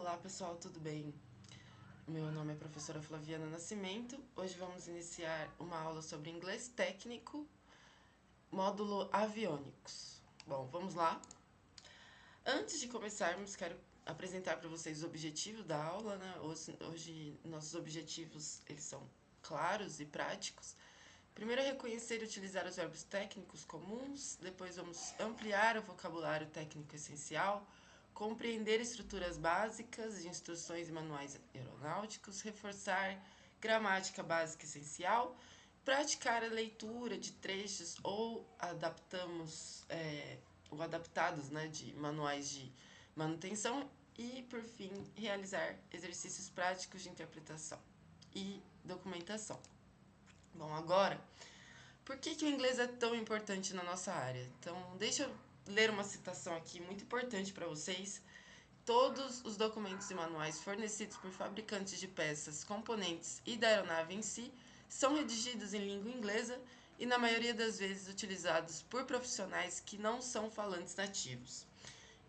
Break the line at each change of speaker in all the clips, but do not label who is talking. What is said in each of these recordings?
Olá pessoal, tudo bem? Meu nome é professora Flaviana Nascimento. Hoje vamos iniciar uma aula sobre inglês técnico, módulo aviônicos. Bom, vamos lá. Antes de começarmos, quero apresentar para vocês os objetivos da aula, né? Hoje nossos objetivos eles são claros e práticos. Primeiro é reconhecer e utilizar os verbos técnicos comuns, depois vamos ampliar o vocabulário técnico essencial, compreender estruturas básicas de instruções e manuais aeronáuticos, reforçar gramática básica essencial, praticar a leitura de trechos ou adaptados, né, de manuais de manutenção e, por fim, realizar exercícios práticos de interpretação e documentação. Bom, agora, por que o inglês é tão importante na nossa área? Então, deixa eu ler uma citação aqui muito importante para vocês. Todos os documentos e manuais fornecidos por fabricantes de peças, componentes e da aeronave em si são redigidos em língua inglesa e, na maioria das vezes, utilizados por profissionais que não são falantes nativos.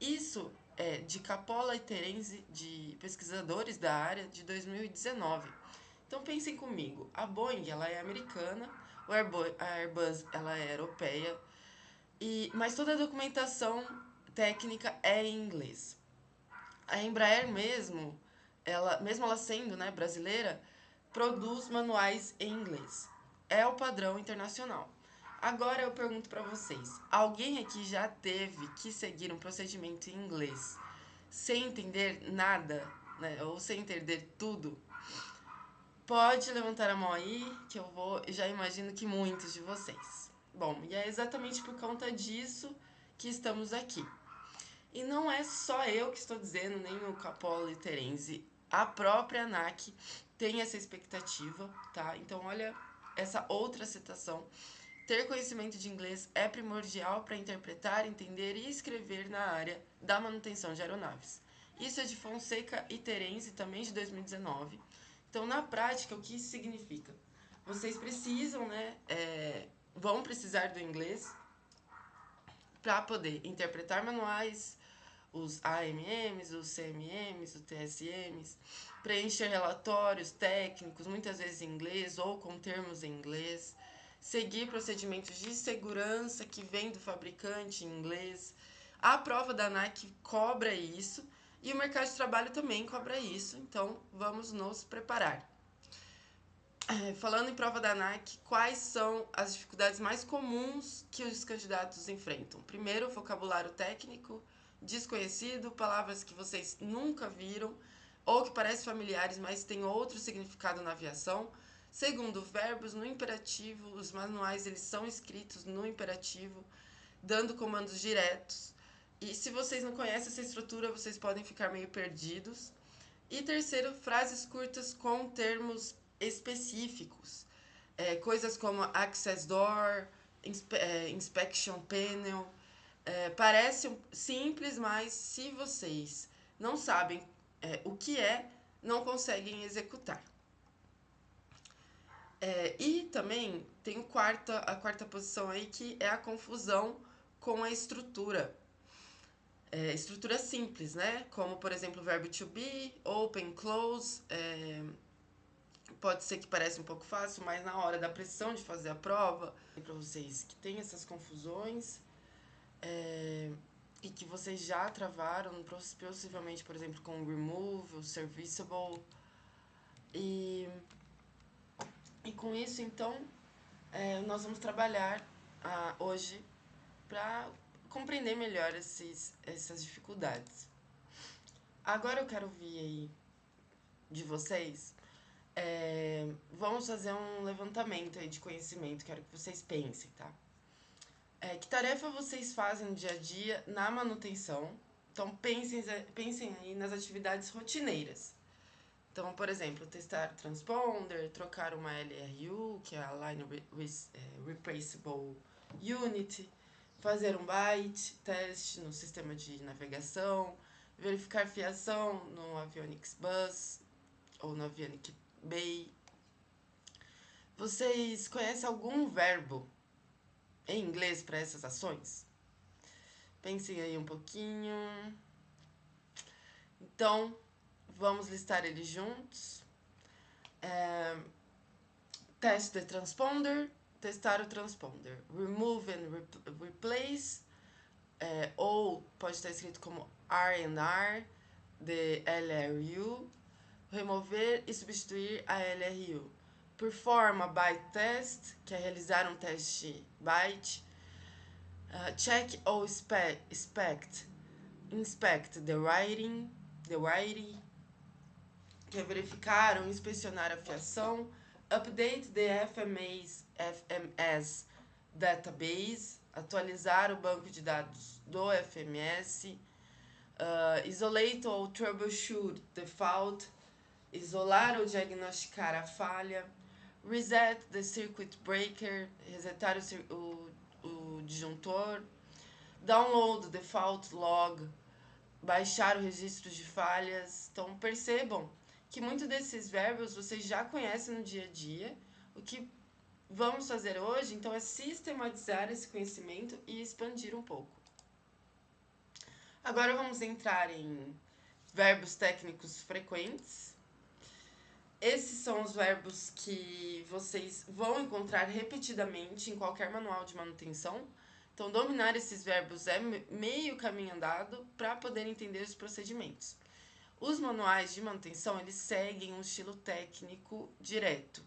Isso é de Capola e Terenzi, de pesquisadores da área, de 2019. Então pensem comigo, a Boeing ela é americana, a Airbus ela é europeia, mas toda a documentação técnica é em inglês. A Embraer mesmo ela sendo, né, brasileira, produz manuais em inglês. É o padrão internacional. Agora eu pergunto para vocês, alguém aqui já teve que seguir um procedimento em inglês sem entender nada, né, ou sem entender tudo? Pode levantar a mão aí, que eu já imagino que muitos de vocês. Bom, e é exatamente por conta disso que estamos aqui. E não é só eu que estou dizendo, nem o Capola e Terenzi. A própria ANAC tem essa expectativa, tá? Então, olha essa outra citação. Ter conhecimento de inglês é primordial para interpretar, entender e escrever na área da manutenção de aeronaves. Isso é de Fonseca e Terenzi, também de 2019. Então, na prática, o que isso significa? Vocês precisam, né? Vão precisar do inglês para poder interpretar manuais, os AMMs, os CMMs, os TSMs, preencher relatórios técnicos, muitas vezes em inglês ou com termos em inglês, seguir procedimentos de segurança que vem do fabricante em inglês. A prova da ANAC cobra isso e o mercado de trabalho também cobra isso, então vamos nos preparar. Falando em prova da ANAC, quais são as dificuldades mais comuns que os candidatos enfrentam? Primeiro, vocabulário técnico desconhecido, palavras que vocês nunca viram ou que parecem familiares, mas têm outro significado na aviação. Segundo, verbos no imperativo, os manuais eles são escritos no imperativo, dando comandos diretos. E se vocês não conhecem essa estrutura, vocês podem ficar meio perdidos. E terceiro, frases curtas com termos específicos. Coisas como access door, inspection panel. Parece simples, mas se vocês não sabem o que não conseguem executar. E também tem a quarta posição aí, que é a confusão com a estrutura. Estrutura simples, né? Como, por exemplo, o verbo to be, open, close. Pode ser que pareça um pouco fácil, mas na hora da pressão de fazer a prova, para vocês que tem essas confusões e que vocês já travaram, possivelmente, por exemplo, com o remove, o serviceable. E com isso, então, nós vamos trabalhar hoje para compreender melhor essas dificuldades. Agora eu quero ouvir aí de vocês. Vamos fazer um levantamento aí de conhecimento, quero que vocês pensem, tá? Que tarefa vocês fazem no dia a dia na manutenção? Então, pensem aí nas atividades rotineiras. Então, por exemplo, testar transponder, trocar uma LRU, que é a Line Replaceable Unit, fazer um byte teste no sistema de navegação, verificar fiação no Avionics Bus ou no Avionics Bay. Vocês conhecem algum verbo em inglês para essas ações? Pensem aí um pouquinho. Então, Vamos listar eles juntos. Test the transponder, testar o transponder. Remove and replace, ou pode estar escrito como R&R, the LRU. Remover e substituir a LRU. Perform a byte test, que é realizar um teste byte. Check ou inspect the writing, que é verificar ou inspecionar a fiação. Update the FMS database, atualizar o banco de dados do FMS. Isolate ou troubleshoot the fault, isolar ou diagnosticar a falha. Reset the circuit breaker, resetar o disjuntor. Download the fault log, baixar o registro de falhas. Então, percebam que muitos desses verbos vocês já conhecem no dia a dia. O que vamos fazer hoje, então, é sistematizar esse conhecimento e expandir um pouco. Agora vamos entrar em verbos técnicos frequentes. Esses são os verbos que vocês vão encontrar repetidamente em qualquer manual de manutenção. Então, dominar esses verbos é meio caminho andado para poder entender os procedimentos. Os manuais de manutenção, eles seguem um estilo técnico direto,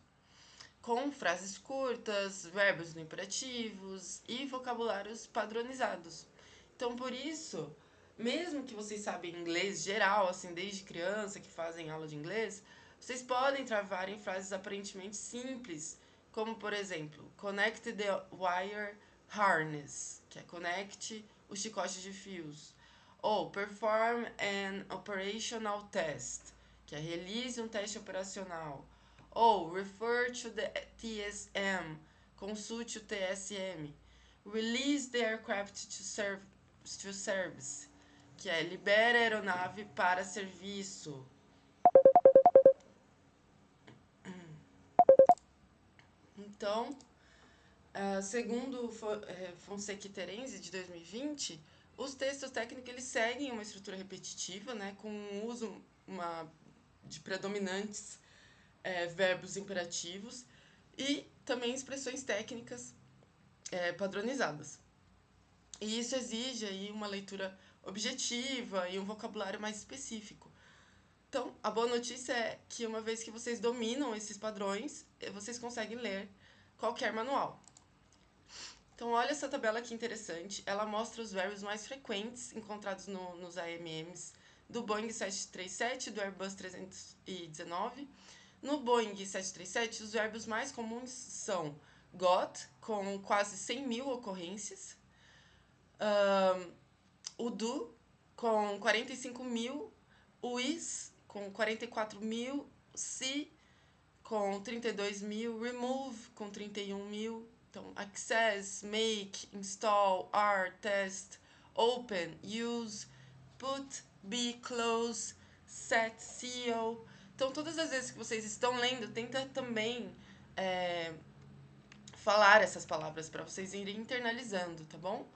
com frases curtas, verbos no imperativos e vocabulários padronizados. Então, por isso, mesmo que vocês sabem inglês geral, assim, desde criança que fazem aula de inglês, vocês podem travar em frases aparentemente simples, como, por exemplo, connect the wire harness, que é conecte o chicote de fios. Ou perform an operational test, que é realize um teste operacional. Ou refer to the TSM, consulte o TSM. Release the aircraft to service, que é libera a aeronave para serviço. Então, segundo Fonseca e Terenzi, de 2020, os textos técnicos eles seguem uma estrutura repetitiva, né, com o uso de predominantes verbos imperativos e também expressões técnicas padronizadas. E isso exige aí uma leitura objetiva e um vocabulário mais específico. Então, a boa notícia é que uma vez que vocês dominam esses padrões, vocês conseguem ler qualquer manual. Então, olha essa tabela que interessante. Ela mostra os verbos mais frequentes encontrados nos AMMs do Boeing 737 e do Airbus 319. No Boeing 737, os verbos mais comuns são got, com quase 100 mil ocorrências, o do, com 45 mil, o is, com 44 mil, see, com 32 mil, remove, com 31 mil, então, access, make, install, are, test, open, use, put, be, close, set, seal. Então, todas as vezes que vocês estão lendo, tenta também falar essas palavras para vocês irem internalizando, tá bom?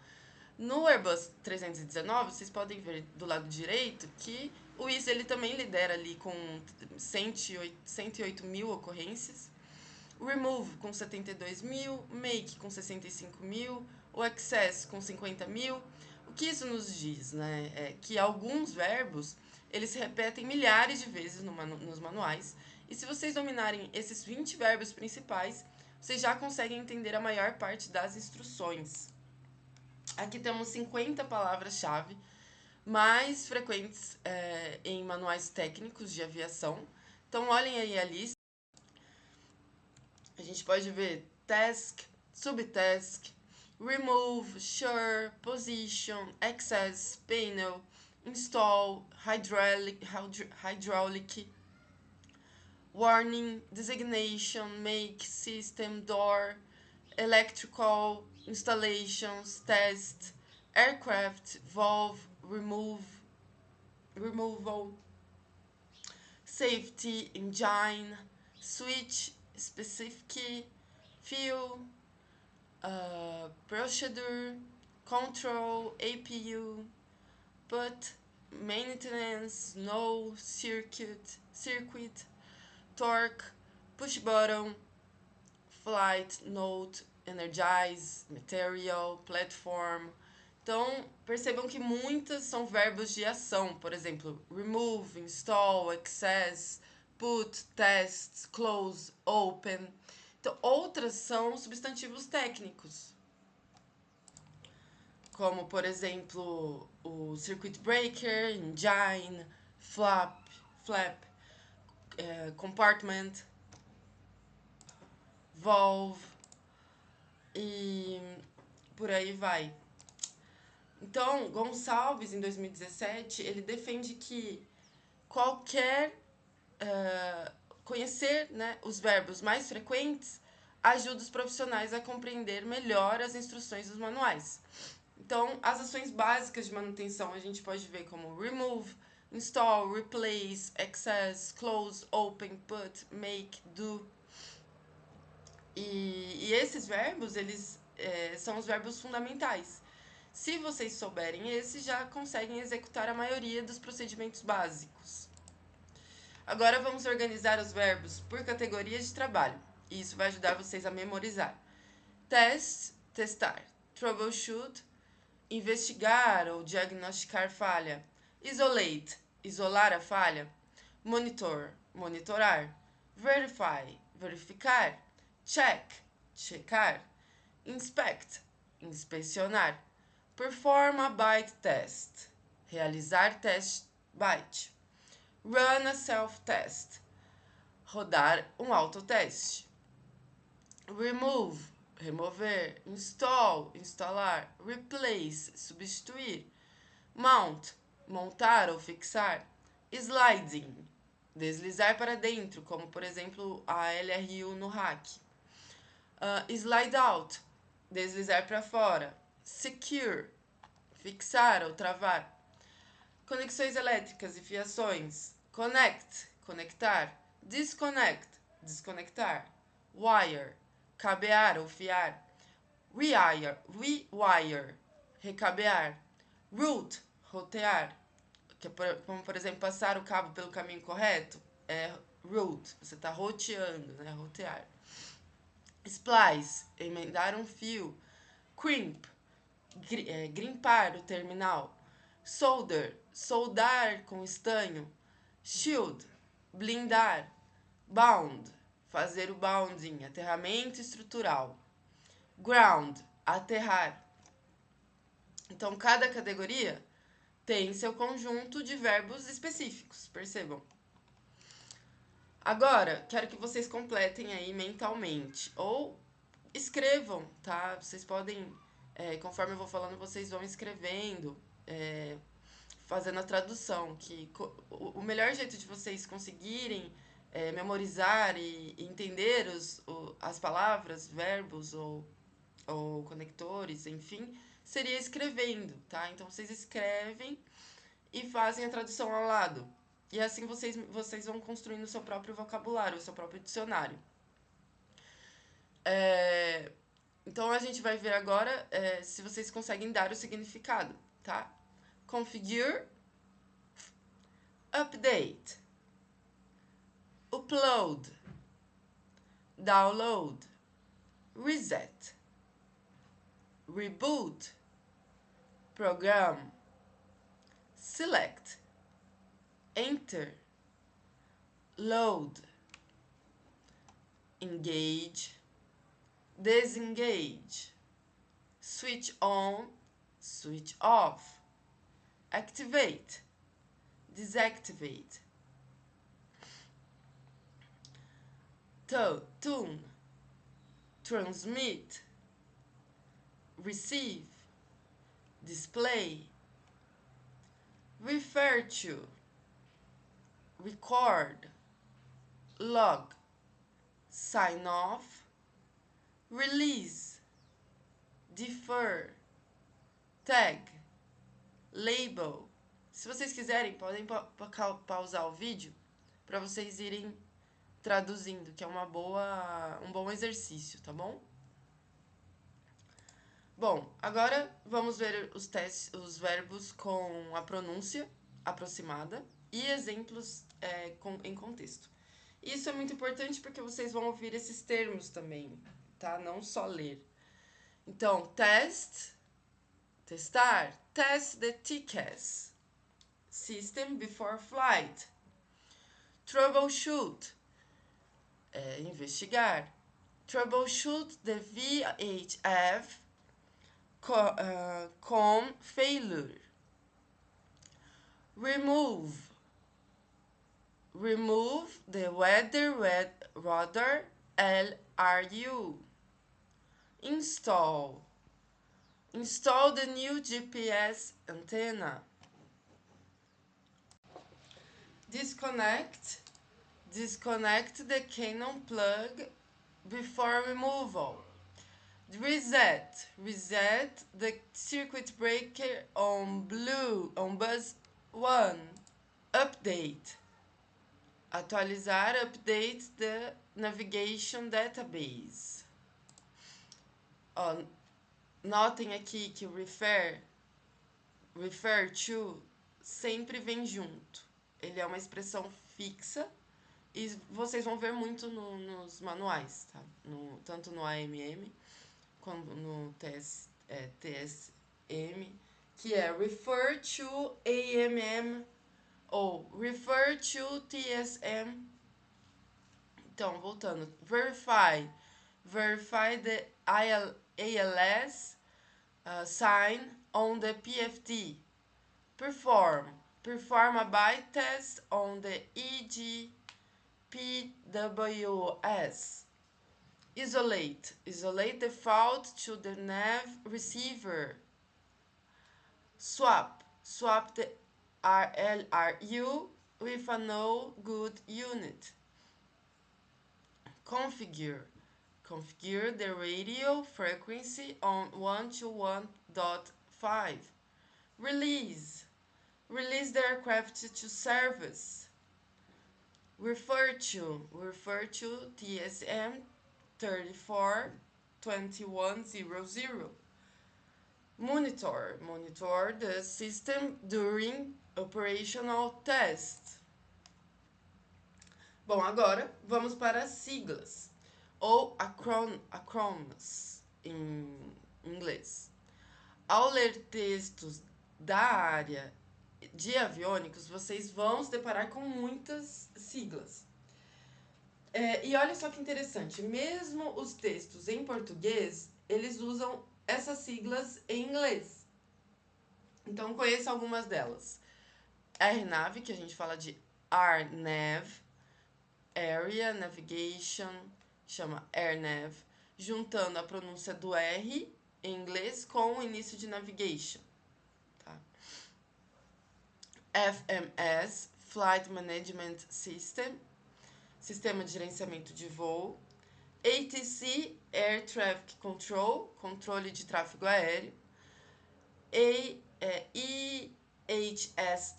No Airbus 319, vocês podem ver do lado direito que o is ele também lidera ali com 108 mil ocorrências. O remove com 72 mil, make com 65 mil, o access com 50 mil. O que isso nos diz, né? É que alguns verbos eles se repetem milhares de vezes nos manuais. E se vocês dominarem esses 20 verbos principais, vocês já conseguem entender a maior parte das instruções. Aqui temos 50 palavras-chave mais frequentes em manuais técnicos de aviação. Então, olhem aí a lista. A gente pode ver task, subtask, remove, sure, position, access, panel, install, hydraulic, warning, designation, make, system, door, electrical, installations, test, aircraft, valve, removal, safety, engine, switch, specific, fuel, procedure, control, APU, put, maintenance, no, circuit, torque, push button, flight, note, energize, material, platform. Então, percebam que muitas são verbos de ação, por exemplo, remove, install, access, put, test, close, open. Então, outras são substantivos técnicos, como, por exemplo, o circuit breaker, engine, flap, compartment, valve e por aí vai. Então, Gonçalves, em 2017, ele defende que conhecer, né, os verbos mais frequentes ajuda os profissionais a compreender melhor as instruções dos manuais. Então, as ações básicas de manutenção a gente pode ver como remove, install, replace, access, close, open, put, make, do. E esses verbos, eles são os verbos fundamentais. Se vocês souberem esses, já conseguem executar a maioria dos procedimentos básicos. Agora vamos organizar os verbos por categorias de trabalho. E isso vai ajudar vocês a memorizar. Test, testar. Troubleshoot, investigar ou diagnosticar falha. Isolate, isolar a falha. Monitor, monitorar. Verify, verificar. Check, checar. Inspect, inspecionar. Perform a byte test, realizar teste byte. Run a self-test, rodar um autoteste. Remove, remover. Install, instalar. Replace, substituir. Mount, montar ou fixar. Sliding, deslizar para dentro, como por exemplo a LRU no hack. Slide out, deslizar para fora. Secure, fixar ou travar. Conexões elétricas e fiações. Connect, conectar. Disconnect, desconectar. Wire, cabear ou fiar. Rewire, recabear. Route, rotear. Como, por exemplo, passar o cabo pelo caminho correto. É route, você está roteando, né? Rotear. Splice, emendar um fio. Crimp, grimpar o terminal. Solder, soldar com estanho. Shield, blindar. Bound, fazer o bounding, aterramento estrutural. Ground, aterrar. Então, cada categoria tem seu conjunto de verbos específicos, percebam. Agora, quero que vocês completem aí mentalmente, ou escrevam, tá? Vocês podem, conforme eu vou falando, vocês vão escrevendo, fazendo a tradução, que o melhor jeito de vocês conseguirem memorizar e entender as palavras, verbos ou conectores, enfim, seria escrevendo, tá? Então, vocês escrevem e fazem a tradução ao lado. E assim vocês vão construindo o seu próprio vocabulário, o seu próprio dicionário. Então, a gente vai ver agora se vocês conseguem dar o significado, tá? Configure, update, upload, download, reset, reboot, program, select, enter, load, engage, disengage, switch on, switch off, activate, deactivate, tune, transmit, receive, display, refer to, record, log, sign off, release, defer, tag, label. Se vocês quiserem, podem pausar o vídeo para vocês irem traduzindo, que é um bom exercício, tá bom? Bom, agora vamos ver os verbos com a pronúncia aproximada e exemplos em contexto. Isso é muito importante porque vocês vão ouvir esses termos também, tá? Não só ler. Então, testar, test the tickets, system before flight, troubleshoot, investigar, troubleshoot the VHF com failure, remove the weather radar LRU, install the new GPS antenna, disconnect the Canon plug before removal, reset the circuit breaker on bus 1, update, update the navigation database. Ó, notem aqui que o refer to sempre vem junto. Ele é uma expressão fixa e vocês vão ver muito nos manuais, tá? Tanto no AMM quanto no TSM, que é refer to AMM ou refer to TSM. Então, voltando, verify the ALS sign on the PFD. Perform a byte test on the EGPWS. Isolate the fault to the nav receiver. Swap the RLRU with a no good unit. Configure the radio frequency on 121.5. Release the aircraft to service. Refer to TSM 342100. Monitor the system during operational test. Bom, agora vamos para as siglas, ou acronyms em inglês. Ao ler textos da área de aviônicos, vocês vão se deparar com muitas siglas. E olha só que interessante, mesmo os textos em português, eles usam essas siglas em inglês. Então, conheça algumas delas. RNAV, que a gente fala de RNAV, Area Navigation, chama AirNav, juntando a pronúncia do R em inglês com o início de navigation. Tá? FMS, Flight Management System, Sistema de Gerenciamento de Voo. ATC, Air Traffic Control, controle de tráfego aéreo. EHSIS,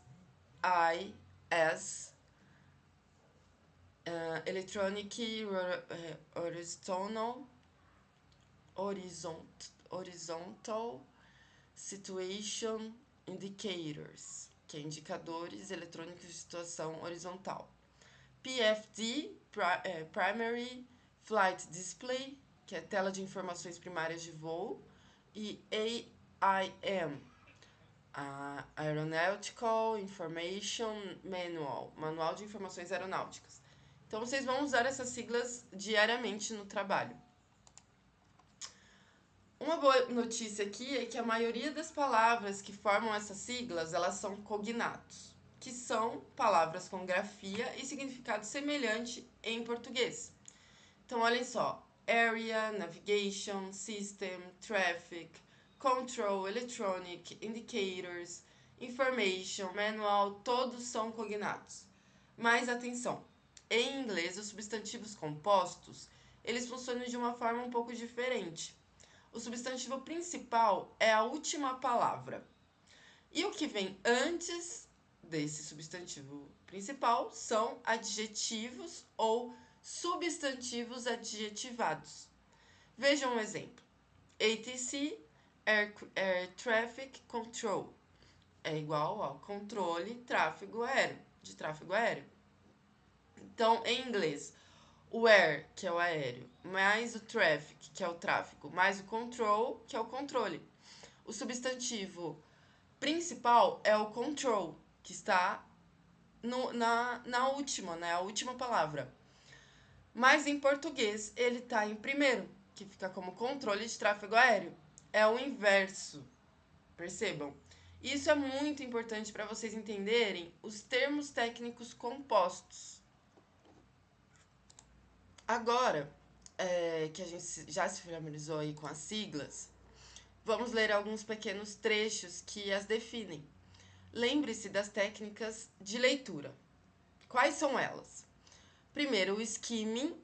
Electronic Horizontal Situation Indicators, que é indicadores eletrônicos de situação horizontal. PFD, Primary Flight Display, que é tela de informações primárias de voo. E AIM, Aeronautical Information Manual, Manual de Informações Aeronáuticas. Então, vocês vão usar essas siglas diariamente no trabalho. Uma boa notícia aqui é que a maioria das palavras que formam essas siglas, elas são cognatos, que são palavras com grafia e significado semelhante em português. Então, olhem só, Area, Navigation, System, Traffic, Control, Electronic, Indicators, Information, Manual, todos são cognatos. Mas atenção, em inglês, os substantivos compostos, eles funcionam de uma forma um pouco diferente. O substantivo principal é a última palavra. E o que vem antes desse substantivo principal são adjetivos ou substantivos adjetivados. Vejam um exemplo. ATC, Air Traffic Control. é igual ao controle tráfego aéreo, de tráfego aéreo. Então, em inglês, o air, que é o aéreo, mais o traffic, que é o tráfego, mais o control, que é o controle. O substantivo principal é o control, que está na última, né? A última palavra. Mas em português ele está em primeiro, que fica como controle de tráfego aéreo. É o inverso, percebam. Isso é muito importante para vocês entenderem os termos técnicos compostos. Agora, que a gente já se familiarizou aí com as siglas, vamos ler alguns pequenos trechos que as definem. Lembre-se das técnicas de leitura. Quais são elas? Primeiro, o skimming.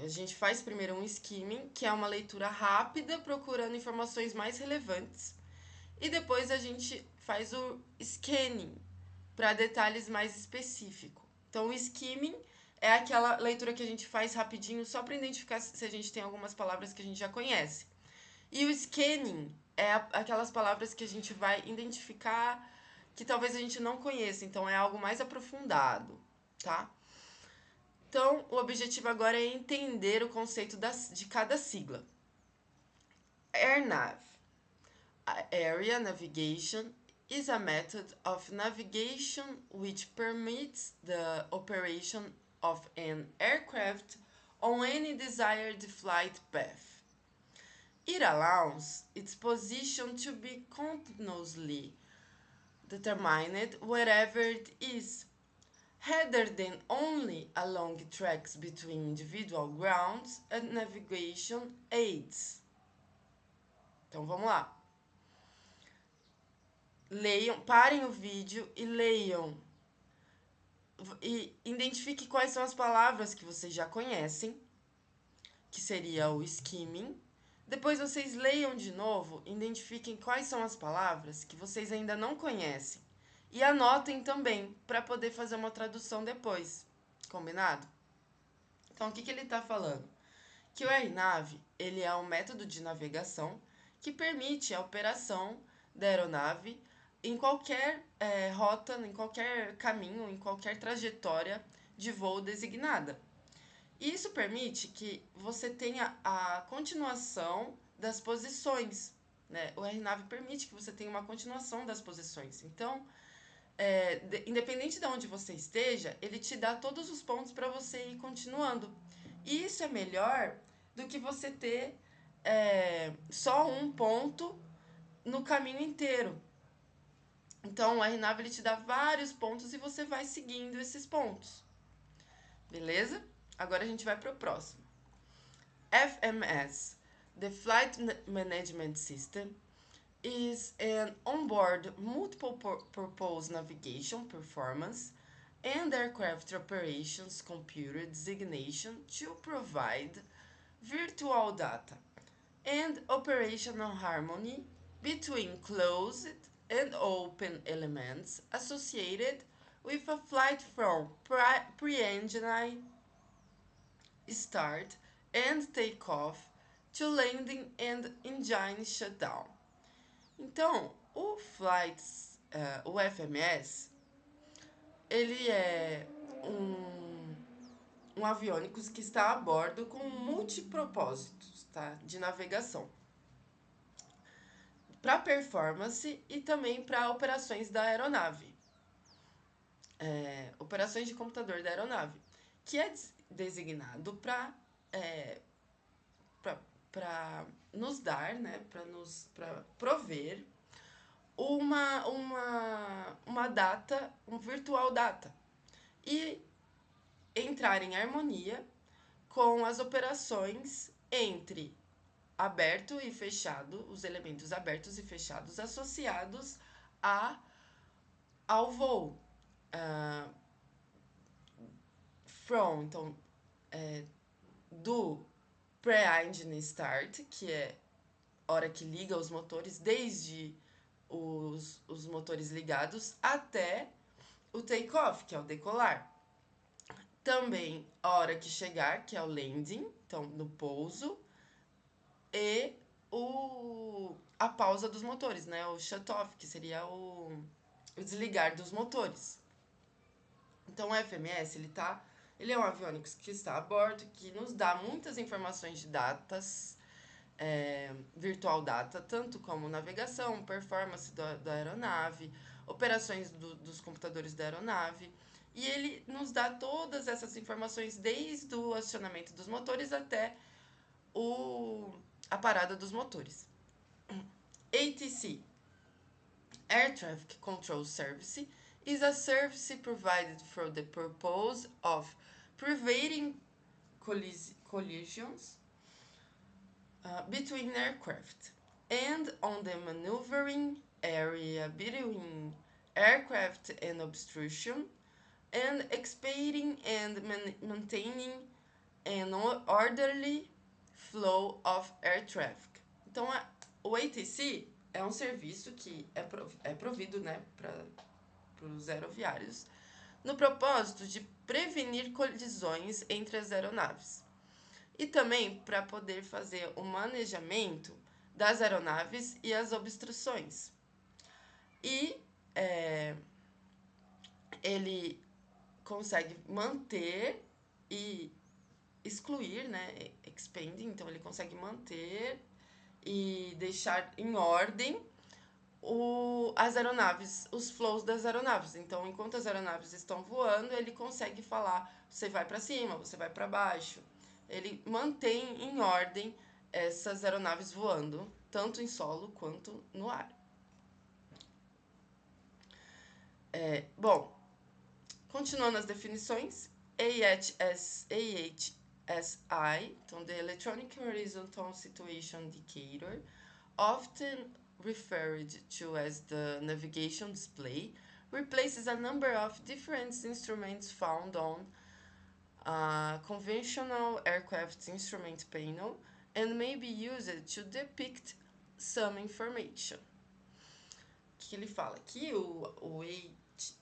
A gente faz primeiro um skimming, que é uma leitura rápida, procurando informações mais relevantes. E depois a gente faz o scanning, para detalhes mais específicos. Então, o skimming é aquela leitura que a gente faz rapidinho, só para identificar se a gente tem algumas palavras que a gente já conhece. E o scanning é aquelas palavras que a gente vai identificar que talvez a gente não conheça, então é algo mais aprofundado, tá? Então, o objetivo agora é entender o conceito de cada sigla. AirNav, Area Navigation, is a method of navigation which permits the operation of an aircraft on any desired flight path. It allows its position to be continuously determined wherever it is, rather than only along tracks between individual grounds and navigation aids. Então vamos lá. Leiam, parem o vídeo e leiam. E identifique quais são as palavras que vocês já conhecem, que seria o skimming. Depois vocês leiam de novo, identifiquem quais são as palavras que vocês ainda não conhecem. E anotem também, para poder fazer uma tradução depois. Combinado? Então, o que ele está falando? Que o AirNav, ele é um método de navegação que permite a operação da aeronave em qualquer rota, em qualquer caminho, em qualquer trajetória de voo designada. E isso permite que você tenha a continuação das posições, né? O AirNav permite que você tenha uma continuação das posições. Então, independente de onde você esteja, ele te dá todos os pontos para você ir continuando. E isso é melhor do que você ter só um ponto no caminho inteiro. Então, o AirNav ele te dá vários pontos e você vai seguindo esses pontos. Beleza? Agora a gente vai para o próximo. FMS, the Flight Management System, is an onboard multiple-purpose navigation performance and aircraft operations computer designation to provide virtual data and operational harmony between closed and open elements associated with a flight from pre-engine start and takeoff to landing and engine shutdown. Então, o FMS, ele é um aviônico que está a bordo com multipropósitos, tá? De navegação. Para performance e também para operações da aeronave. Operações de computador da aeronave, que é designado para nos dar, né, para prover uma data, um virtual data, e entrar em harmonia com as operações entre aberto e fechado, os elementos abertos e fechados associados ao voo. Então, do pre-engine start, que é hora que liga os motores, desde os motores ligados até o take-off, que é o decolar. Também a hora que chegar, que é o landing, então no pouso, e a pausa dos motores, né? O shut-off, que seria o desligar dos motores. Então, o FMS, ele é um aviônico que está a bordo, que nos dá muitas informações de datas, virtual data, tanto como navegação, performance da aeronave, operações dos computadores da aeronave. E ele nos dá todas essas informações desde o acionamento dos motores até a parada dos motores. ATC, Air Traffic Control Service, is a service provided for the purpose of preventing collisions between aircraft and on the maneuvering area between aircraft and obstruction, and expediting and maintaining an orderly flow of air traffic. Então, o ATC é um serviço que é provido, né, para os aeroviários no propósito de prevenir colisões entre as aeronaves e também para poder fazer o manejamento das aeronaves e as obstruções. E ele consegue manter e excluir, né, expanding, então ele consegue manter e deixar em ordem as aeronaves, os flows das aeronaves. Então, enquanto as aeronaves estão voando, ele consegue falar, você vai para cima, você vai para baixo. Ele mantém em ordem essas aeronaves voando, tanto em solo quanto no ar. Bom, continuando as definições, AHSI, então the Electronic Horizontal Situation Indicator, often referred to as the navigation display, replaces a number of different instruments found on a conventional aircraft instrument panel and may be used to depict some information. O que ele fala? Que o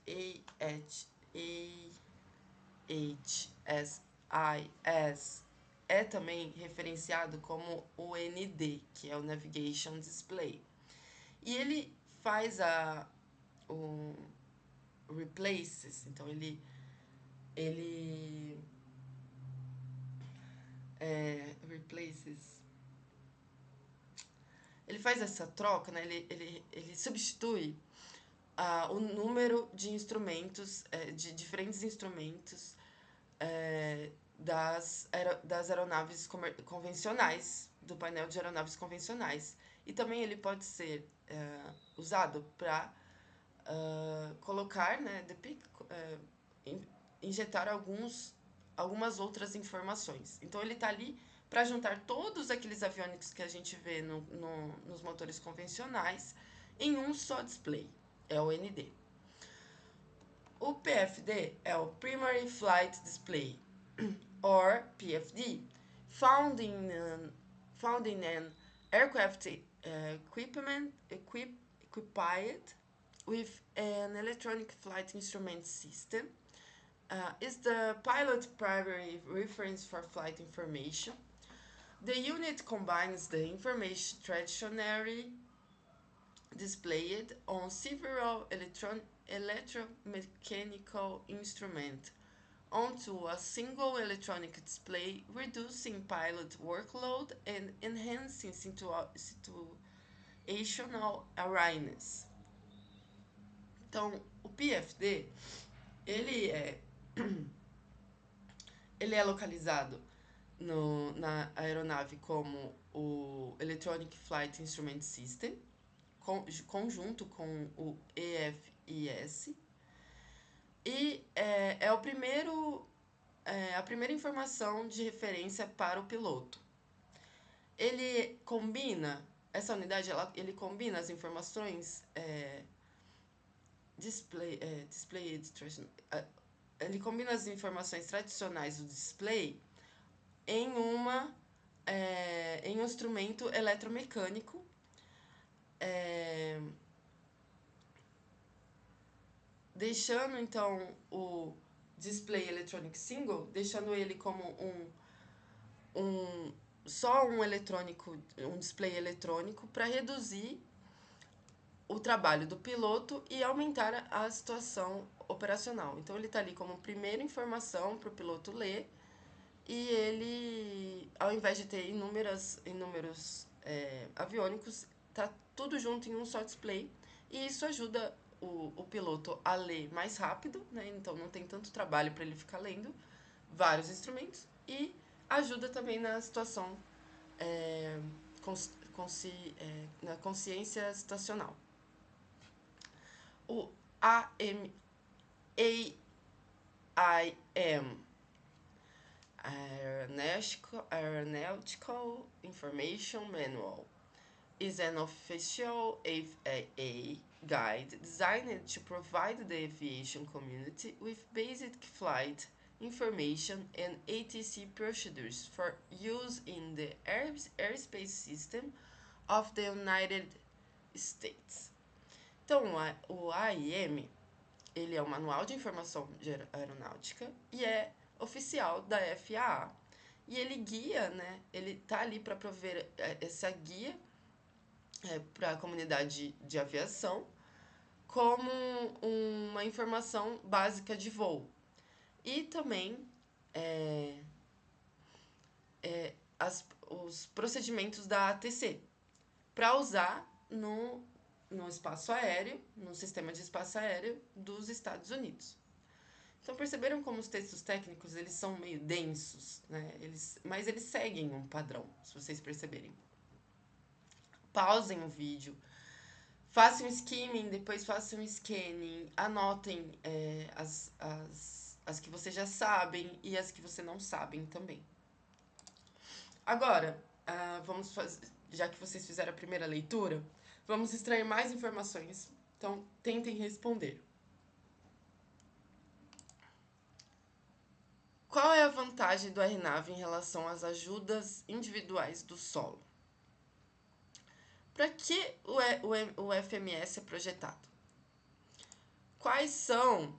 AHSIS é também referenciado como o ND, que é o Navigation Display. E ele faz o replaces, então ele replaces, ele faz essa troca, né? Ele substitui o número de instrumentos, de diferentes instrumentos das aeronaves convencionais, do painel de aeronaves convencionais. E também ele pode ser usado para colocar, né, injetar algumas outras informações. Então, ele está ali para juntar todos aqueles aviônicos que a gente vê nos motores convencionais em um só display, é o ND. O PFD é o Primary Flight Display, or PFD, found in an aircraft equipped with an electronic flight instrument system. Is the pilot primary reference for flight information. The unit combines the information traditionally displayed on several electromechanical instruments onto a single electronic display, reducing pilot workload and enhancing situational awareness. Então, o PFD, ele é localizado na aeronave como o Electronic Flight Instrument System, conjunto com o EFIS, e é a primeira informação de referência para o piloto. Ele combina, essa unidade, ele combina as informações ele combina as informações tradicionais do display em um instrumento eletromecânico deixando então o display electronic single, deixando ele como só um display eletrônico para reduzir o trabalho do piloto e aumentar a situação operacional. Então, ele está ali como primeira informação para o piloto ler, e ele, ao invés de ter inúmeros aviônicos, tá tudo junto em um só display, e isso ajuda o piloto a ler mais rápido, né? Então não tem tanto trabalho para ele ficar lendo vários instrumentos, e ajuda também na situação, na consciência situacional. O AIM, Aeronautical Information Manual, is an official FAA guide designed to provide the aviation community with basic flight information and ATC procedures for use in the airspace system of the United States. Então, o AIM, ele é o Manual de Informação de Aeronáutica e é oficial da FAA. E ele guia, né? Ele tá ali para prover essa guia para a comunidade de aviação como uma informação básica de voo. E também os procedimentos da ATC para usar no espaço aéreo, no sistema de espaço aéreo dos Estados Unidos. Então, perceberam como os textos técnicos eles são meio densos, né? Mas eles seguem um padrão, se vocês perceberem. Pausem o vídeo, façam skimming, depois façam scanning, anotem as que vocês já sabem e as que vocês não sabem também. Agora, vamos fazer, já que vocês fizeram a primeira leitura, vamos extrair mais informações. Então, tentem responder. Qual é a vantagem do AirNav em relação às ajudas individuais do solo? Para que o FMS é projetado? Quais são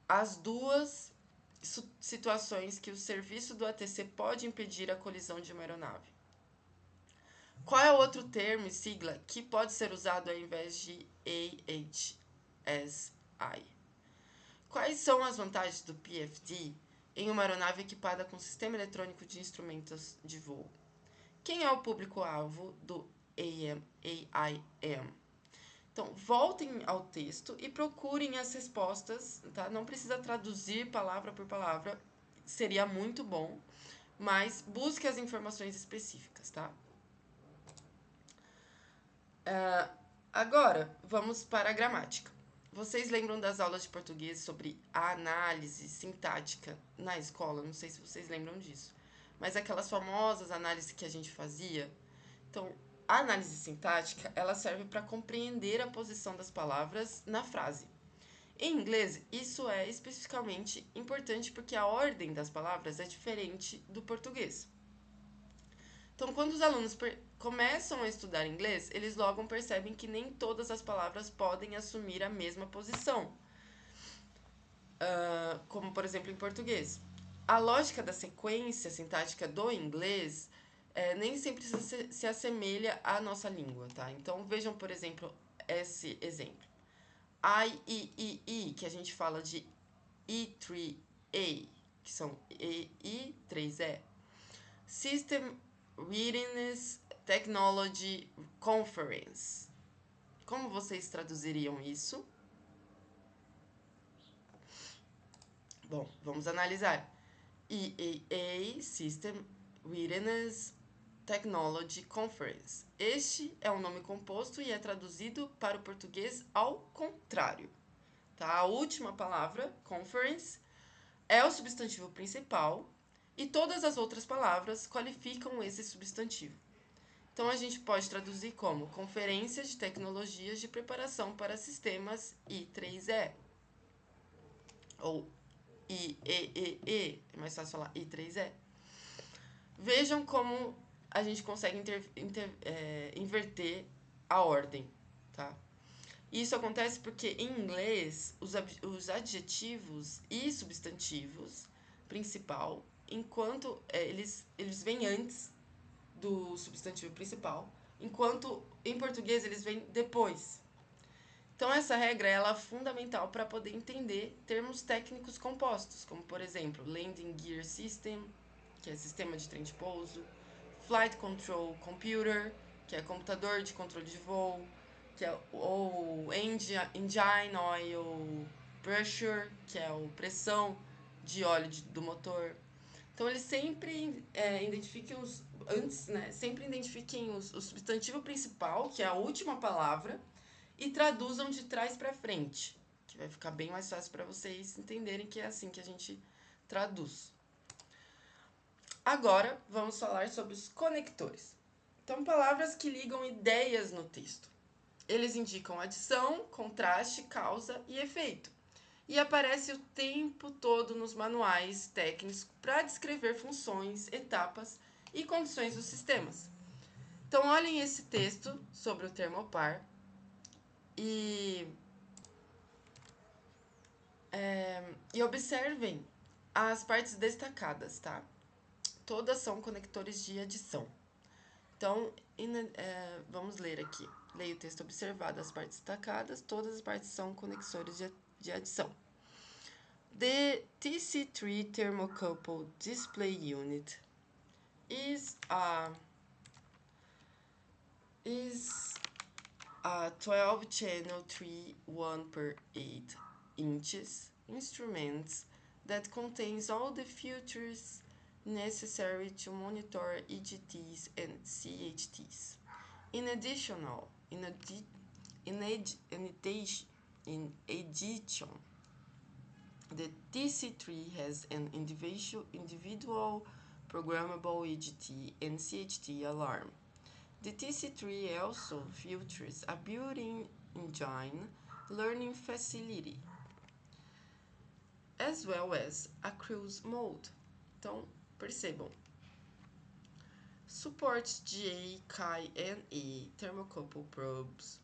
as duas situações que o serviço do ATC pode impedir a colisão de uma aeronave? Qual é o outro termo e sigla que pode ser usado ao invés de AHSI? Quais são as vantagens do PFD em uma aeronave equipada com sistema eletrônico de instrumentos de voo? Quem é o público-alvo do AIM? Então, voltem ao texto e procurem as respostas, tá? Não precisa traduzir palavra por palavra, seria muito bom, mas busque as informações específicas, tá? Agora, vamos para a gramática. Vocês lembram das aulas de português sobre a análise sintática na escola? Não sei se vocês lembram disso. Mas aquelas famosas análises que a gente fazia. Então, a análise sintática, ela serve para compreender a posição das palavras na frase. Em inglês, isso é especificamente importante porque a ordem das palavras é diferente do português. Então, quando os alunos começam a estudar inglês, eles logo percebem que nem todas as palavras podem assumir a mesma posição. Como, por exemplo, em português. A lógica da sequência sintática do inglês nem sempre se assemelha à nossa língua, tá? Então, vejam, por exemplo, esse exemplo. I, que a gente fala de E3A, que são I3E. System Readiness Technology Conference. Como vocês traduziriam isso? Bom, vamos analisar. EAA, System Readiness Technology Conference. Este é um nome composto e é traduzido para o português ao contrário. Tá? A última palavra, conference, é o substantivo principal e todas as outras palavras qualificam esse substantivo. Então, a gente pode traduzir como Conferência de Tecnologias de Preparação para Sistemas I3E. Ou IEEE, é mais fácil falar I3E. Vejam como a gente consegue inverter a ordem, tá? Isso acontece porque em inglês os adjetivos e substantivos principal, enquanto eles vêm antes do substantivo principal, enquanto em português eles vêm depois. Então, essa regra ela é fundamental para poder entender termos técnicos compostos, como, por exemplo, Landing Gear System, que é sistema de trem de pouso, Flight Control Computer, que é computador de controle de voo, que é o Engine Oil Pressure, que é a pressão de óleo do motor. Então, eles sempre identifiquem sempre identifiquem o substantivo principal, que é a última palavra, e traduzam de trás para frente, que vai ficar bem mais fácil para vocês entenderem que é assim que a gente traduz. Agora, vamos falar sobre os conectores. Então, palavras que ligam ideias no texto. Eles indicam adição, contraste, causa e efeito. E aparece o tempo todo nos manuais técnicos para descrever funções, etapas e condições dos sistemas. Então, olhem esse texto sobre o termopar e observem as partes destacadas, tá? Todas são conectores de adição. Então, vamos ler aqui. Leia o texto observado, as partes destacadas, todas as partes são conectores de adição. The TC3 Thermocouple Display Unit is a 12-channel 3/1/8 inches instrument that contains all the features necessary to monitor EGTs and CHTs. In addition, the TC3 has an individual programmable EGT and CHT alarm. The TC3 also features a built-in engine learning facility, as well as a cruise mode. Então, percebam. Supports GA, Chi, and E thermocouple probes.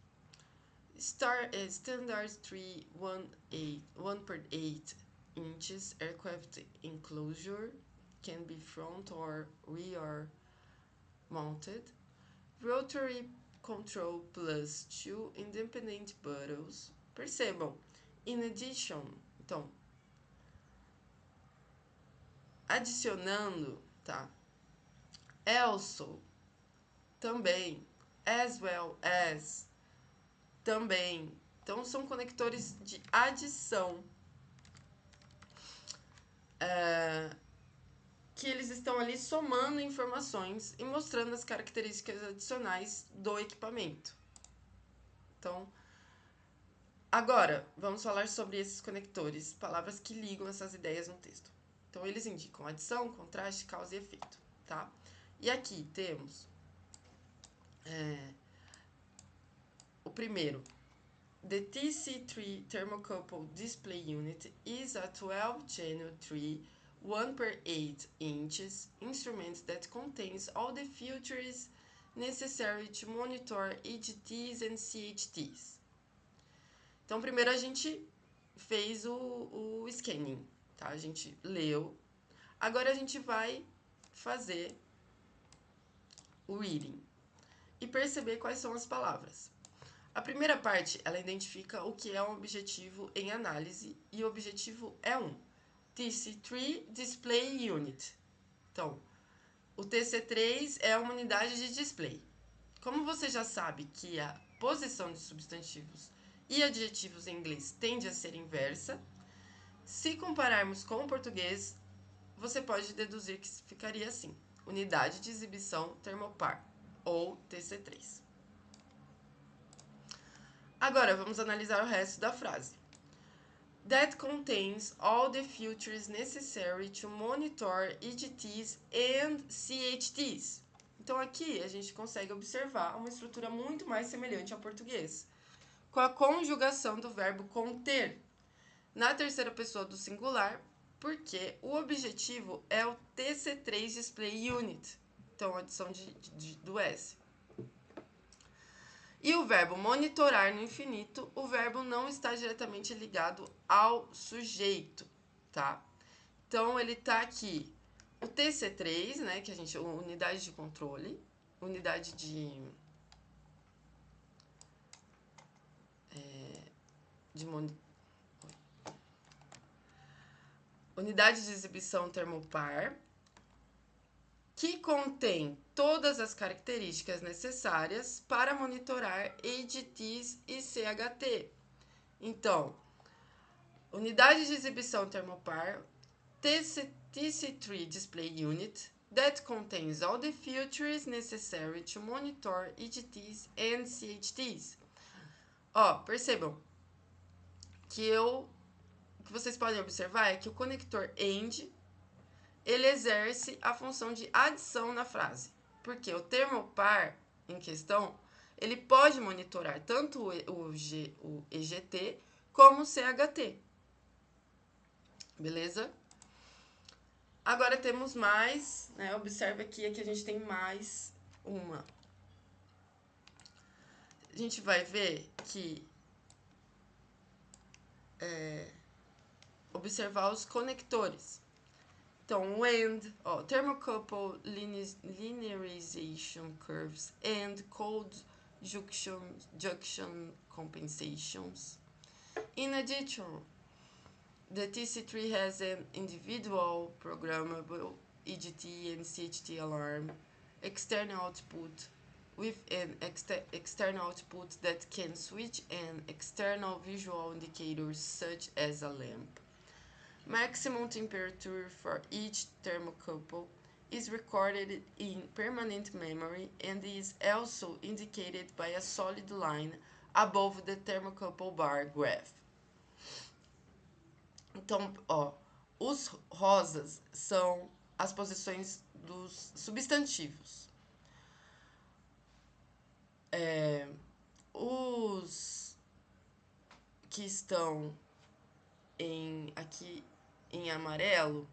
Standard 3/1/8 inches aircraft enclosure can be front or rear mounted. Rotary control plus 2 independent buttons. Percebam, in addition, então, adicionando, tá? Also, também, as well as, também. Então, são conectores de adição que eles estão ali somando informações e mostrando as características adicionais do equipamento. Então, agora, vamos falar sobre esses conectores, palavras que ligam essas ideias no texto. Então, eles indicam adição, contraste, causa e efeito, tá? E aqui temos o primeiro. The TC3 Thermocouple Display Unit is a 12-channel 3/1/8 inches instrument that contains all the features necessary to monitor EGTs and CHTs. Então, primeiro a gente fez o scanning, tá? A gente leu. Agora a gente vai fazer o reading e perceber quais são as palavras. A primeira parte, ela identifica o que é um objetivo em análise e o objetivo é TC3 Display Unit. Então, o TC3 é uma unidade de display. Como você já sabe que a posição de substantivos e adjetivos em inglês tende a ser inversa, se compararmos com o português, você pode deduzir que ficaria assim: unidade de exibição termopar, ou TC3. Agora, vamos analisar o resto da frase. That contains all the features necessary to monitor EGTs and CHTs. Então, aqui a gente consegue observar uma estrutura muito mais semelhante ao português, com a conjugação do verbo conter na terceira pessoa do singular, porque o objetivo é o TC3 Display Unit, então adição do S. E o verbo monitorar no infinito, o verbo não está diretamente ligado ao sujeito, tá? Então, ele tá aqui, o TC3, né, que a gente, unidade de controle, unidade de unidade de exibição termopar, que contém todas as características necessárias para monitorar AGTs e CHT. Então, unidade de exibição termopar, TC3 Display Unit, that contains all the features necessary to monitor AGTs and CHTs. Ó, percebam que o que vocês podem observar é que o conector AND ele exerce a função de adição na frase, porque o termopar em questão ele pode monitorar tanto o EGT como o CHT. Beleza? Agora temos mais, né? Observe aqui que a gente tem mais uma. A gente vai ver que observar os conectores. Então, o AND, thermocouple linearization curves and cold junction compensations. In addition, the TC3 has an individual programmable EGT and CHT alarm, external output with an external output that can switch an external visual indicator such as a lamp. Maximum temperature for each thermocouple is recorded in permanent memory and is also indicated by a solid line above the thermocouple bar graph. Então, os rosas são as posições dos substantivos. Os que estão aqui em amarelo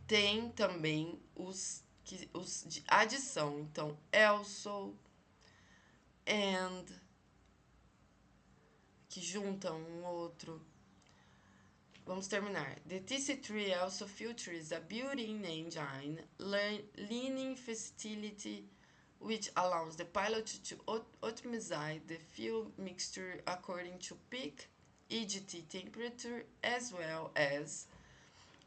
tem também os de adição. Então, also, and, que juntam um outro. Vamos terminar. The TC3 also features a built-in engine learning facility which allows the pilot to optimize the fuel mixture according to peak EGT temperature as well as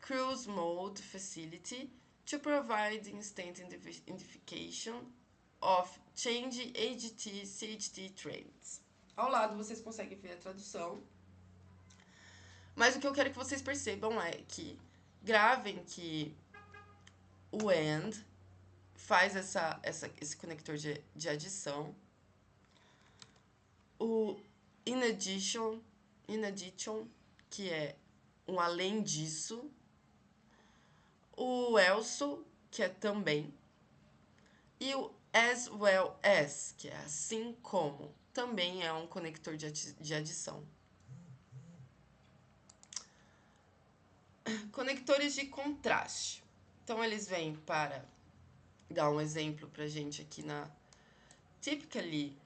cruise mode facility to provide instant identification of change AGT CHT trends. Ao lado vocês conseguem ver a tradução. Mas o que eu quero que vocês percebam é que gravem que o AND faz esse conector de adição. O in addition, que é um além disso. O also, que é também. E o as well as, que é assim como, também é um conector de adição. Conectores de contraste. Então, eles vêm para dar um exemplo pra gente aqui na... Typically,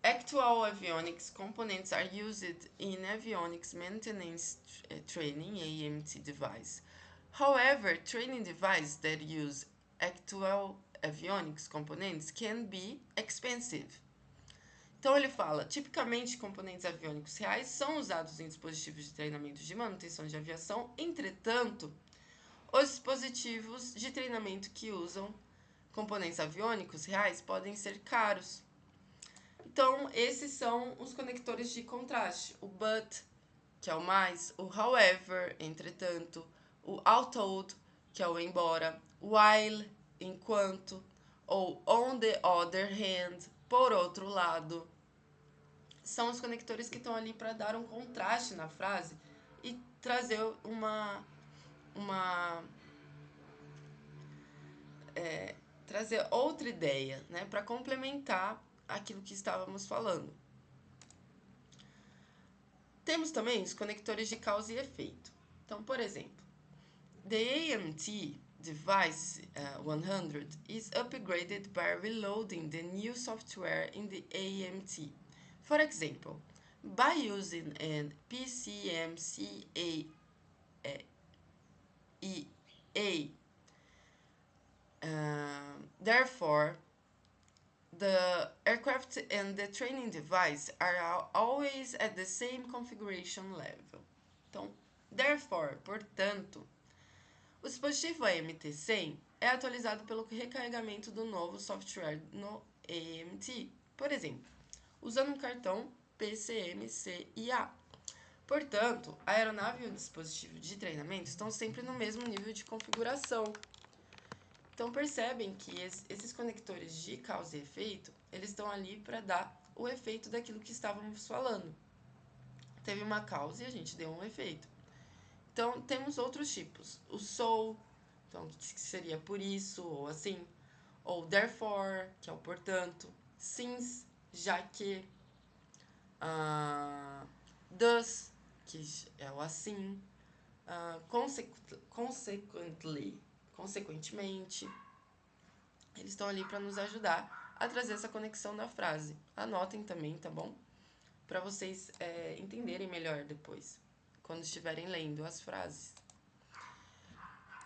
actual avionics components are used in avionics maintenance training AMT device. However, training devices that use actual avionics components can be expensive. Então, ele fala, tipicamente, componentes aviônicos reais são usados em dispositivos de treinamento de manutenção de aviação. Entretanto, os dispositivos de treinamento que usam componentes aviônicos reais podem ser caros. Então, esses são os conectores de contraste. O but, que é o mais, o however, entretanto, o although, que é o embora, while, enquanto, ou on the other hand, por outro lado, são os conectores que estão ali para dar um contraste na frase e trazer trazer outra ideia, né, para complementar aquilo que estávamos falando. Temos também os conectores de causa e efeito. Então, por exemplo, the AMT device 100 is upgraded by reloading the new software in the AMT. For example, by using an PCMCIA, therefore, The aircraft and the training device are always at the same configuration level. Então, therefore, portanto, o dispositivo AMT-100 é atualizado pelo recarregamento do novo software no AMT, por exemplo, usando um cartão PCM-CIA. Portanto, a aeronave e o dispositivo de treinamento estão sempre no mesmo nível de configuração. Então, percebem que esses conectores de causa e efeito, eles estão ali para dar o efeito daquilo que estávamos falando. Teve uma causa e a gente deu um efeito. Então, temos outros tipos. O so, então, que seria por isso, ou assim. Ou therefore, que é o portanto. Since, já que. Thus, que é o assim. Consequentemente. Eles estão ali para nos ajudar a trazer essa conexão da frase. Anotem também, tá bom? Para vocês entenderem melhor depois, quando estiverem lendo as frases.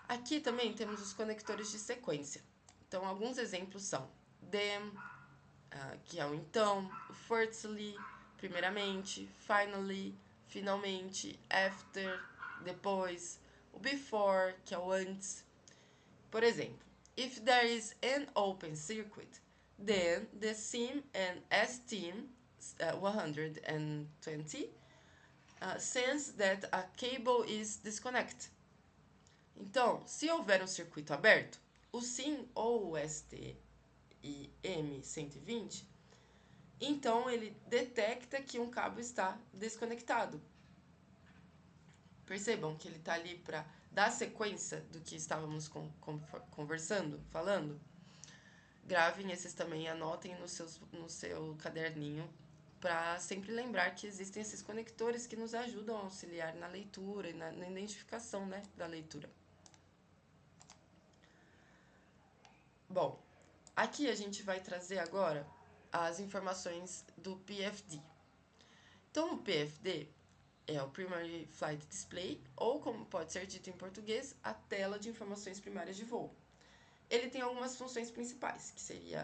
Aqui também temos os conectores de sequência. Então, alguns exemplos são then, que é o então, o firstly, primeiramente, finally, finalmente, after, depois, o before, que é o antes. Por exemplo, if there is an open circuit, then the SIM and STIM 120 sense that a cable is disconnected. Então, se houver um circuito aberto, o SIM ou o STIM 120, então ele detecta que um cabo está desconectado. Percebam que ele está ali para dar sequência do que estávamos conversando, falando. Gravem esses também, anotem no seu caderninho, para sempre lembrar que existem esses conectores que nos ajudam a auxiliar na leitura e na identificação, né, da leitura. Bom, aqui a gente vai trazer agora as informações do PFD. Então, o PFD é o Primary Flight Display, ou como pode ser dito em português, a tela de informações primárias de voo. Ele tem algumas funções principais, que seria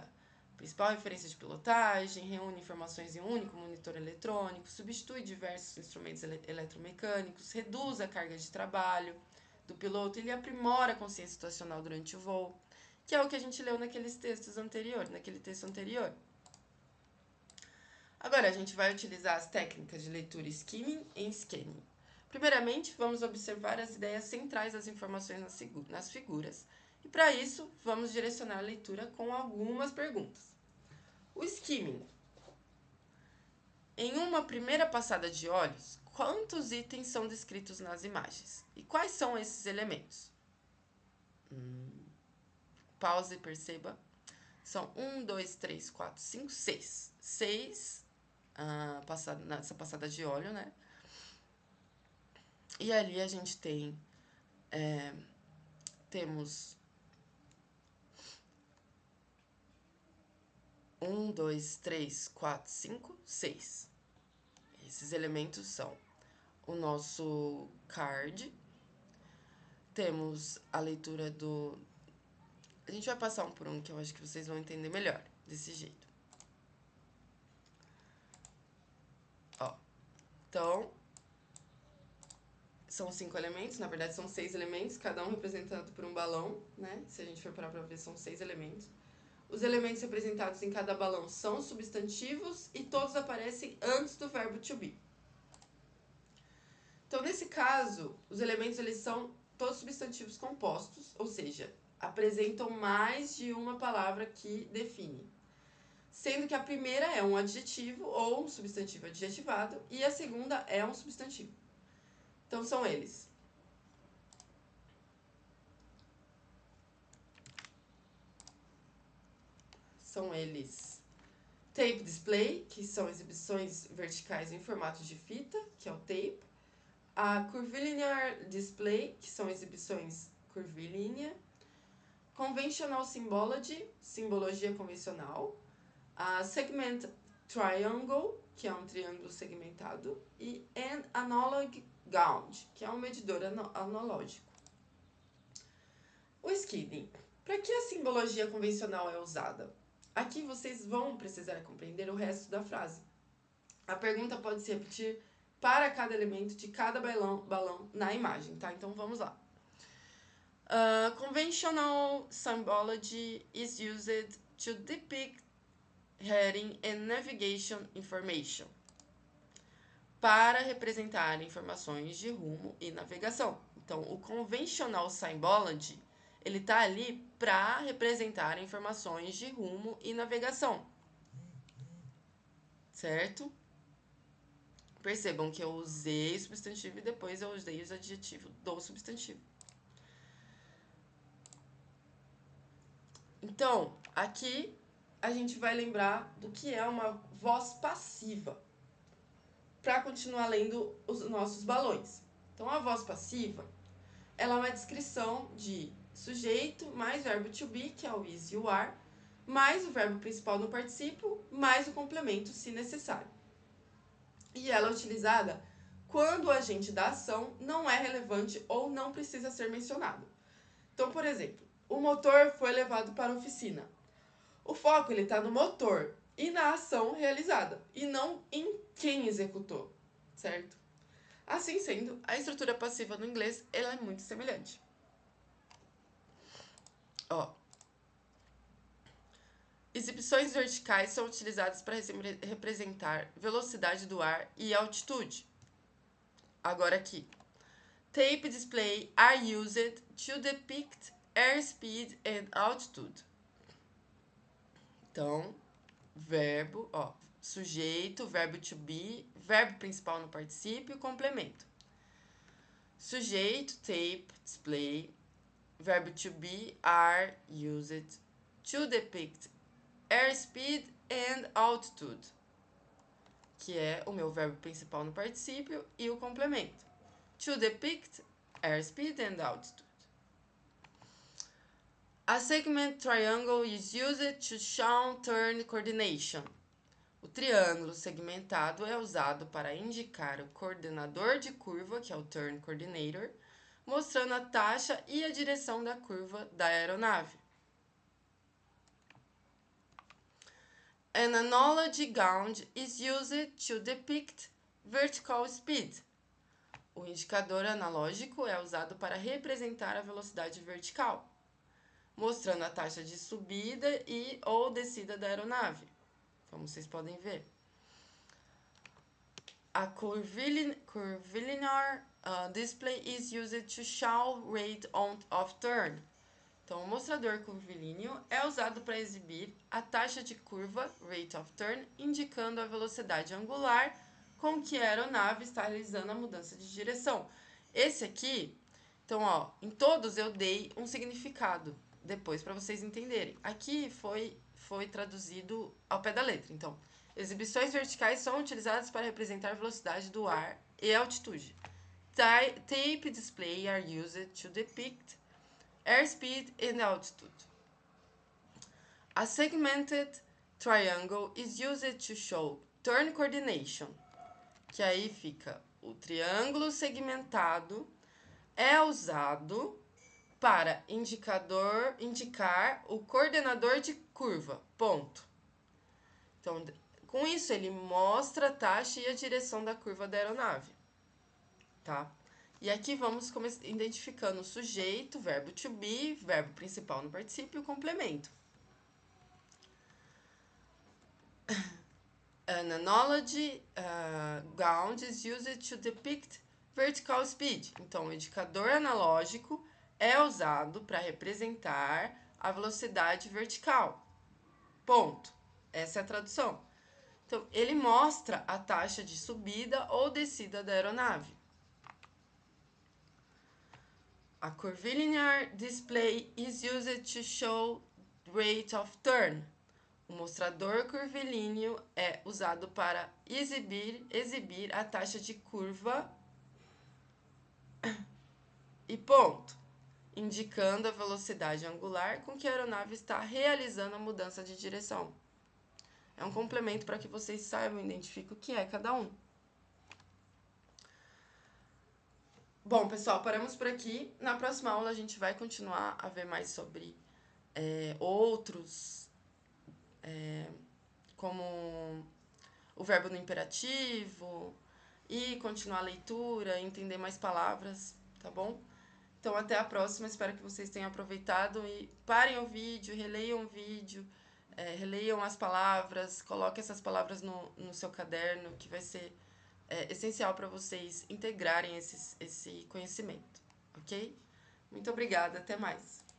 a principal referência de pilotagem, reúne informações em um único monitor eletrônico, substitui diversos instrumentos eletromecânicos, reduz a carga de trabalho do piloto, ele aprimora a consciência situacional durante o voo, que é o que a gente leu naquele texto anterior. Agora, a gente vai utilizar as técnicas de leitura skimming e scanning. Primeiramente, vamos observar as ideias centrais das informações nas figuras. E, para isso, vamos direcionar a leitura com algumas perguntas. O skimming. Em uma primeira passada de olhos, quantos itens são descritos nas imagens? E quais são esses elementos? Pause e perceba. São 1, 2, 3, 4, 5, 6. 6 nessa passada de óleo, né? E ali a gente temos 1, 2, 3, 4, 5, 6. Esses elementos são o nosso card. Temos a leitura do... A gente vai passar um por um, que eu acho que vocês vão entender melhor desse jeito. Ó, então, são 5 elementos, na verdade são 6 elementos, cada um representado por um balão, né? Se a gente for parar pra ver, são 6 elementos. Os elementos representados em cada balão são substantivos e todos aparecem antes do verbo to be. Então, nesse caso, os elementos eles são todos substantivos compostos, ou seja, apresentam mais de uma palavra que define. Sendo que a primeira é um adjetivo ou um substantivo adjetivado e a segunda é um substantivo. Então, são eles. Tape display, que são exibições verticais em formato de fita, que é o tape. A curvilinear display, que são exibições curvilínea. Conventional symbology, simbologia convencional. A segment triangle, que é um triângulo segmentado. E an analog gauge, que é um medidor analógico. O skidding. Para que a simbologia convencional é usada? aqui vocês vão precisar compreender o resto da frase. A pergunta pode se repetir para cada elemento de cada balão na imagem, tá? Então vamos lá. Conventional symbology is used to depict heading and navigation information. Para representar informações de rumo e navegação. Então, o conventional symbology, ele tá ali para representar informações de rumo e navegação. Certo? Percebam que eu usei o substantivo e depois eu usei os adjetivos do substantivo. Então, aqui a gente vai lembrar do que é uma voz passiva para continuar lendo os nossos balões. Então, a voz passiva, ela é uma descrição de sujeito mais verbo to be, que é o is e o are, mais o verbo principal no particípio, mais o complemento, se necessário. E ela é utilizada quando o agente da ação não é relevante ou não precisa ser mencionado. Então, por exemplo, o motor foi levado para a oficina. O foco está no motor e na ação realizada, e não em quem executou, certo? Assim sendo, a estrutura passiva no inglês ela é muito semelhante. Exibições verticais são utilizadas para representar velocidade do ar e altitude. Agora aqui. Tape display are used to depict airspeed and altitude. Então, verbo, sujeito, verbo to be, verbo principal no particípio, complemento. Sujeito, tape, display, verbo to be are used to depict airspeed and altitude, que é o meu verbo principal no particípio e o complemento. To depict airspeed and altitude. A segment triangle is used to show turn coordination. O triângulo segmentado é usado para indicar o coordenador de curva, que é o turn coordinator, mostrando a taxa e a direção da curva da aeronave. An analogy gauge is used to depict vertical speed. O indicador analógico é usado para representar a velocidade vertical, mostrando a taxa de subida e ou descida da aeronave, como vocês podem ver. A curvilinear display is used to show rate of turn. Então, o mostrador curvilíneo é usado para exibir a taxa de curva, rate of turn, indicando a velocidade angular com que a aeronave está realizando a mudança de direção. Esse aqui, então, em todos eu dei um significado, depois para vocês entenderem. Aqui foi traduzido ao pé da letra. Então, exibições verticais são utilizadas para representar a velocidade do ar e a altitude. Tape display are used to depict airspeed and altitude. A segmented triangle is used to show turn coordination, que aí fica o triângulo segmentado é usado para indicar o coordenador de curva, ponto. Então, com isso ele mostra a taxa e a direção da curva da aeronave, tá? E aqui vamos identificando o sujeito, verbo to be, verbo principal no particípio e o complemento. An analogy gauge is used to depict vertical speed. Então, o indicador analógico é usado para representar a velocidade vertical. Ponto. Essa é a tradução. Então, ele mostra a taxa de subida ou descida da aeronave. A curvilinear display is used to show rate of turn. O mostrador curvilíneo é usado para exibir a taxa de curva e ponto, indicando a velocidade angular com que a aeronave está realizando a mudança de direção. É um complemento para que vocês saibam e identifiquem o que é cada um. Bom, pessoal, paramos por aqui. Na próxima aula a gente vai continuar a ver mais sobre outros como o verbo no imperativo e continuar a leitura, entender mais palavras, tá bom? Então, até a próxima. Espero que vocês tenham aproveitado e parem o vídeo, releiam o vídeo, releiam as palavras, coloquem essas palavras no seu caderno, que vai ser essencial para vocês integrarem esse conhecimento, ok? Muito obrigada, até mais!